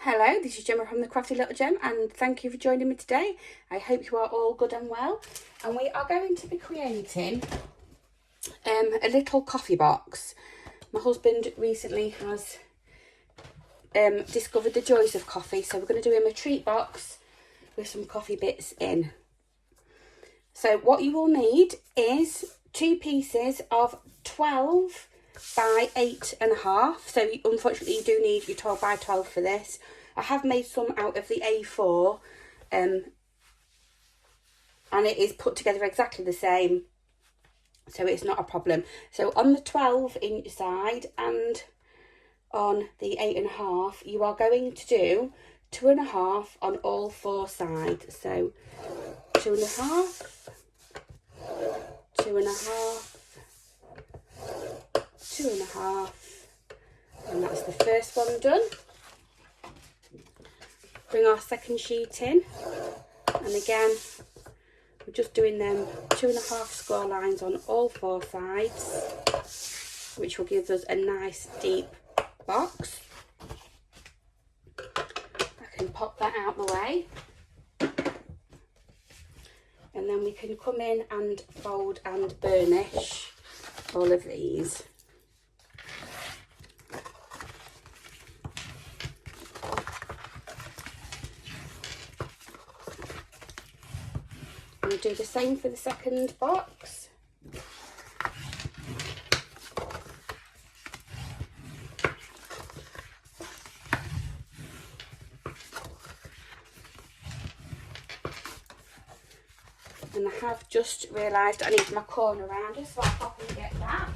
Hello, this is Gemma from the Crafty Little Gem, and thank you for joining me today. I hope you are all good and well. And we are going to be creating a little coffee box. My husband recently has discovered the joys of coffee, so we're going to do him a treat box with some coffee bits in. So what you will need is 2 pieces of 12 by 8.5. So unfortunately you do need your 12 by 12 for this. I have made some out of the A4 and it is put together exactly the same, so it's not a problem. So on the 12-inch side and on the 8.5 you are going to do 2.5 on all 4 sides. So 2.5, 2.5, 2.5, and that's the first one done. Bring our second sheet in, and again we're just doing them 2.5 score lines on all 4 sides, which will give us a nice deep box. I can pop that out the way, and then we can come in and fold and burnish all of these. We'll do the same for the second box. And I have just realised I need my corner rounder, so I'll pop and get that.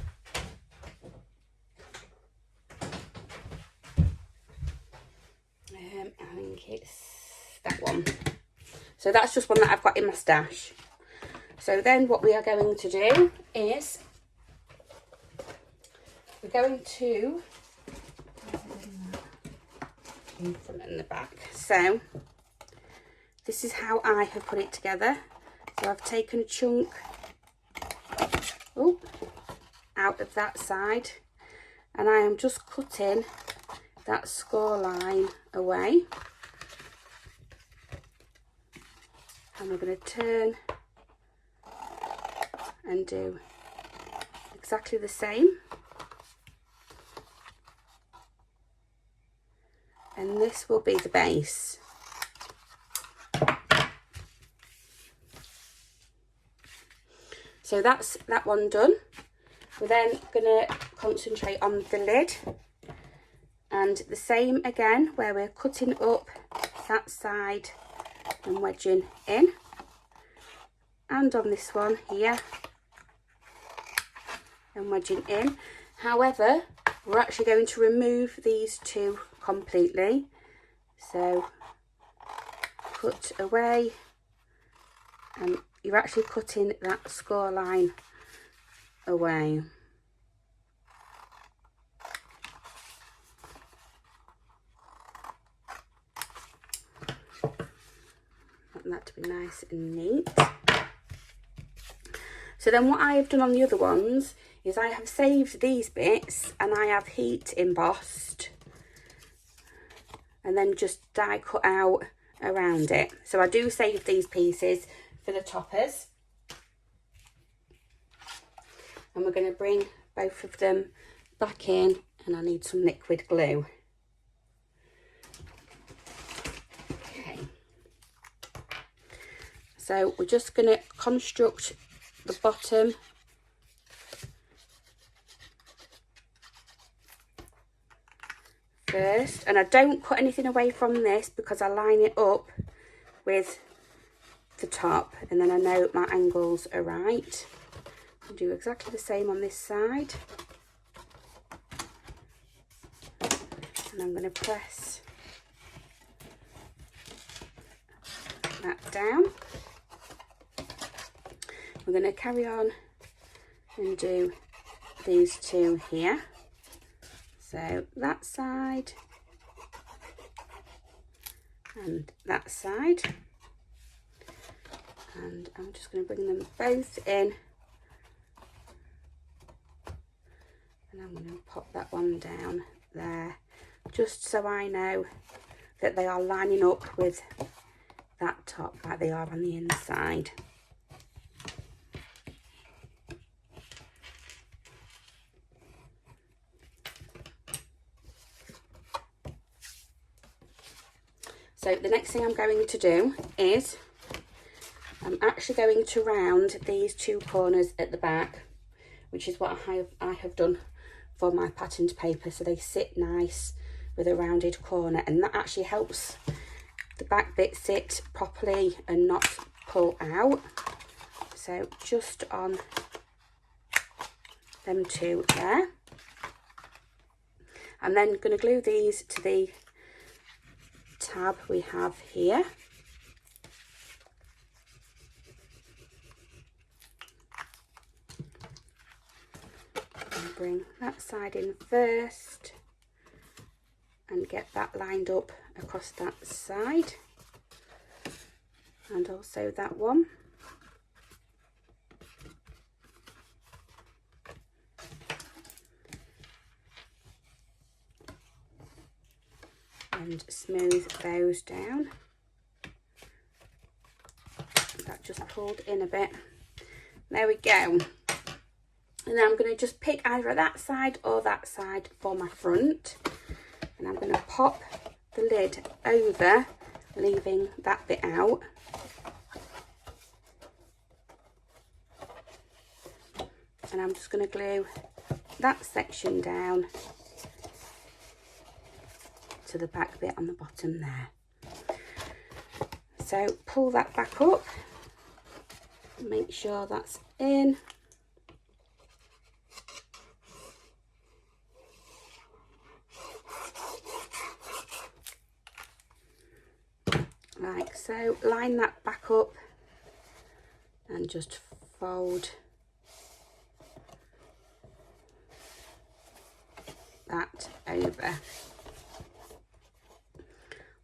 I think it's that one. So that's just one that I've got in my stash. So then what we are going to do is we're going to in front and the back. So this is how I have put it together. So I've taken a chunk out of that side, and I am just cutting that score line away. And we're going to turn and do exactly the same. And this will be the base. So that's that one done. We're then going to concentrate on the lid. And the same again, where we're cutting up that side and wedging in, and on this one here and wedging in. However, we're actually going to remove these two completely, so cut away, and you're actually cutting that score line away. That to be nice and neat. So then what I have done on the other ones is I have saved these bits and I have heat embossed and then just die cut out around it. So I do save these pieces for the toppers, and we're going to bring both of them back in, and I need some liquid glue. So we're just going to construct the bottom first, and I don't cut anything away from this because I line it up with the top, and then I know my angles are right. I'll do exactly the same on this side, and I'm going to press that down. We're going to carry on and do these two here. So that side and that side. And I'm just going to bring them both in. And I'm going to pop that one down there, just so I know that they are lining up with that top like they are on the inside. So the next thing I'm going to do is I'm actually going to round these two corners at the back, which is what I have done for my patterned paper, so they sit nice with a rounded corner, and that actually helps the back bit sit properly and not pull out. So just on them two there. I'm then going to glue these to the tab we have here. And bring that side in first and get that lined up across that side, and also that one. And smooth those down. That just pulled in a bit. There we go. And then I'm going to just pick either that side or that side for my front. And I'm going to pop the lid over, leaving that bit out. And I'm just going to glue that section down to the back bit on the bottom there. So pull that back up, make sure that's in. Like so, line that back up and just fold that over.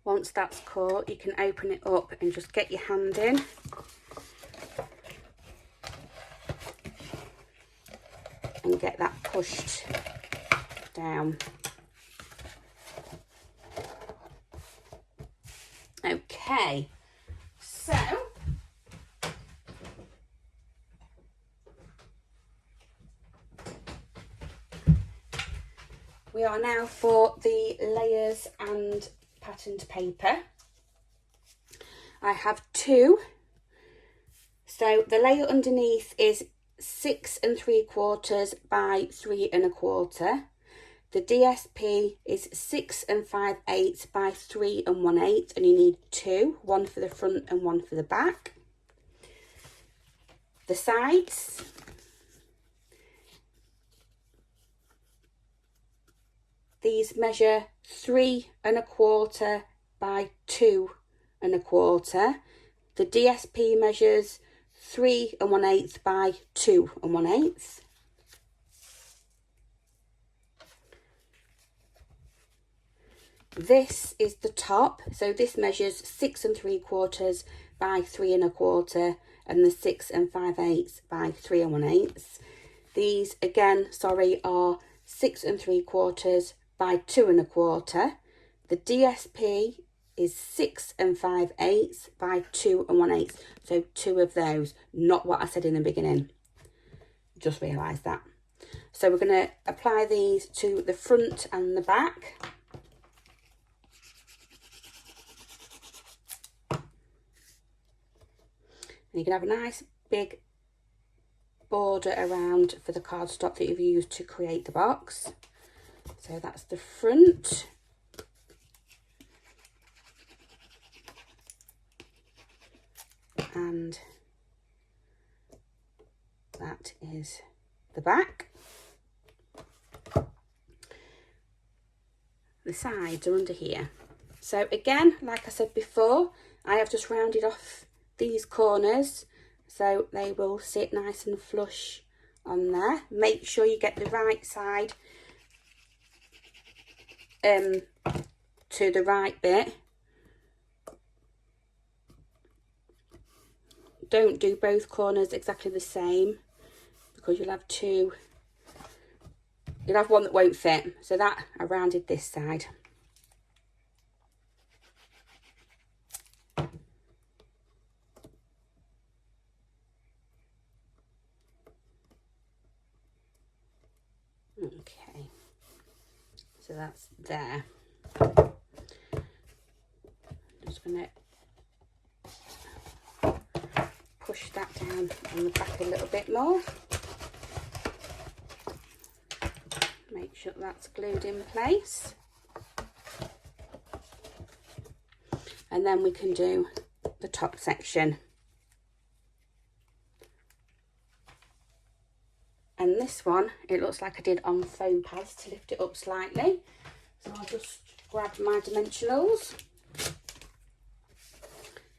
Once that's caught, you can open it up and just get your hand in. And get that pushed down. Okay, so we are now for the layers and patterned paper. I have two. So the layer underneath is 6 3/4 by 3 1/4. The DSP is 6 5/8 by 3 1/8, and you need two, one for the front and one for the back. The sides, these measure 3 1/4 by 2 1/4. The DSP measures 3 1/8 by 2 1/8. This is the top, so this measures 6 3/4 by 3 1/4, and the 6 5/8 by 3 1/8. These again, sorry, are 6 3/4 by 2 1/4. The DSP is 6 5/8 by 2 1/8. So two of those, not what I said in the beginning. Just realised that. So we're going to apply these to the front and the back. And you can have a nice big border around for the cardstock that you've used to create the box. So that's the front. And that is the back. The sides are under here. So again, like I said before, I have just rounded off these corners so they will sit nice and flush on there. Make sure you get the right side to the right bit. Don't do both corners exactly the same, because you'll have two, you'll have one that won't fit. So that I rounded this side. So that's there. Just going to push that down on the back a little bit more. Make sure that's glued in place. And then we can do the top section. And this one, it looks like I did on foam pads to lift it up slightly. So I'll just grab my dimensionals.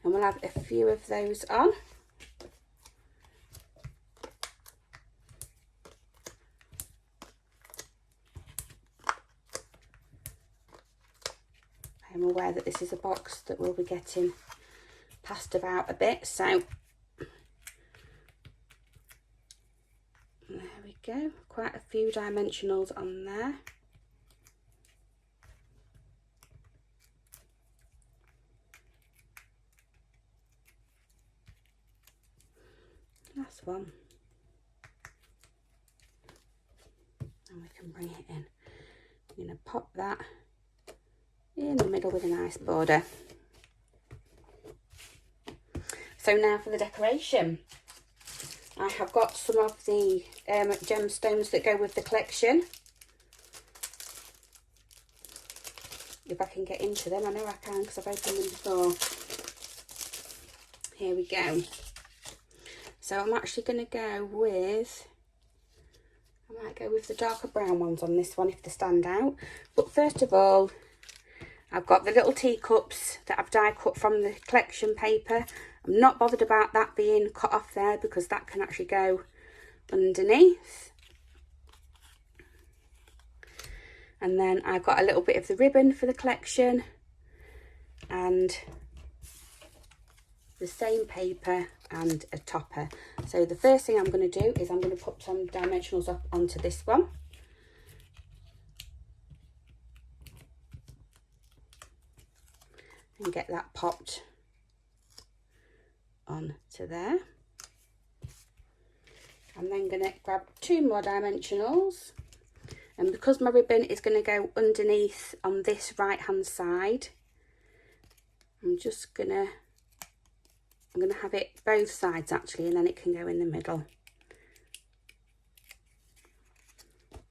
And we'll have a few of those on. I'm aware that this is a box that we'll be getting passed about a bit, so there we go, quite a few dimensionals on there. Last one, and we can bring it in. I'm going to pop that in the middle with a nice border. So now for the decoration. I have got some of the gemstones that go with the collection. If I can get into them, I know I can because I've opened them before. Here we go. So I'm actually going to go with, I might go with the darker brown ones on this one if they stand out. But first of all, I've got the little teacups that I've die cut from the collection paper. I'm not bothered about that being cut off there because that can actually go underneath. And then I've got a little bit of the ribbon for the collection and the same paper and a topper. So the first thing I'm going to do is I'm going to put some dimensionals up onto this one. And get that popped onto there. I'm then going to grab 2 more dimensionals, and because my ribbon is going to go underneath on this right hand side, I'm going to have it both sides actually, and then it can go in the middle.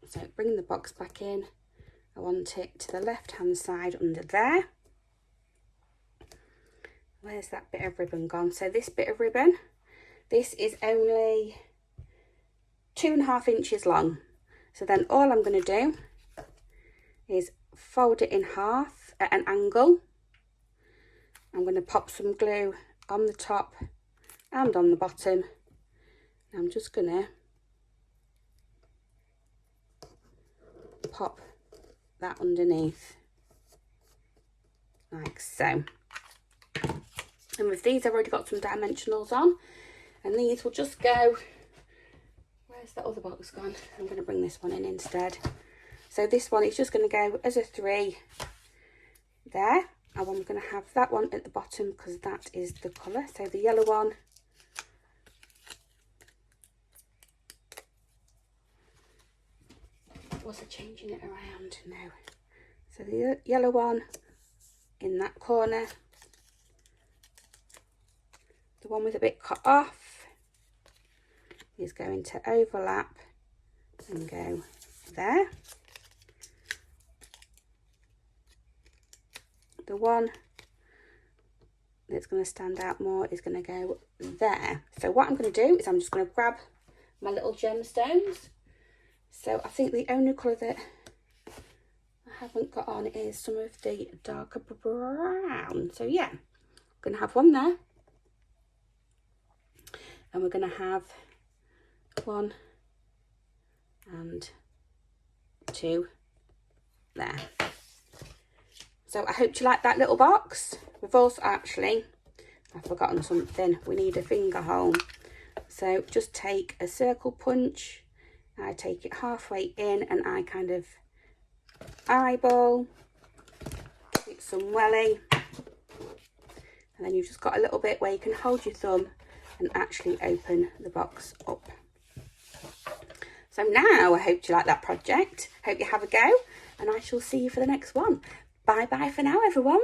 So bring the box back in. I want it to the left hand side under there. Where's that bit of ribbon gone? So this bit of ribbon, this is only 2.5 inches long. So then all I'm going to do is fold it in half at an angle. I'm going to pop some glue on the top and on the bottom. I'm just going to pop that underneath like so. And with these I've already got some dimensionals on, and these will just go, where's that other box gone? I'm going to bring this one in instead. So this one is just going to go as a 3 there, and I'm going to have that one at the bottom because that is the colour. So the yellow one, was I changing it around? No. So the yellow one in that corner, the one with a bit cut off is going to overlap and go there. The one that's going to stand out more is going to go there. So what I'm going to do is I'm just going to grab my little gemstones. So I think the only colour that I haven't got on is some of the darker brown. So yeah, I'm going to have one there. And we're going to have 1 and 2 there. So I hope you like that little box. We've also actually, I've forgotten something, we need a finger hole. So just take a circle punch, I take it halfway in and I kind of eyeball, give it some welly, and then you've just got a little bit where you can hold your thumb and actually open the box up. So now I hope you like that project. Hope you have a go. and I shall see you for the next one. Bye bye for now, everyone.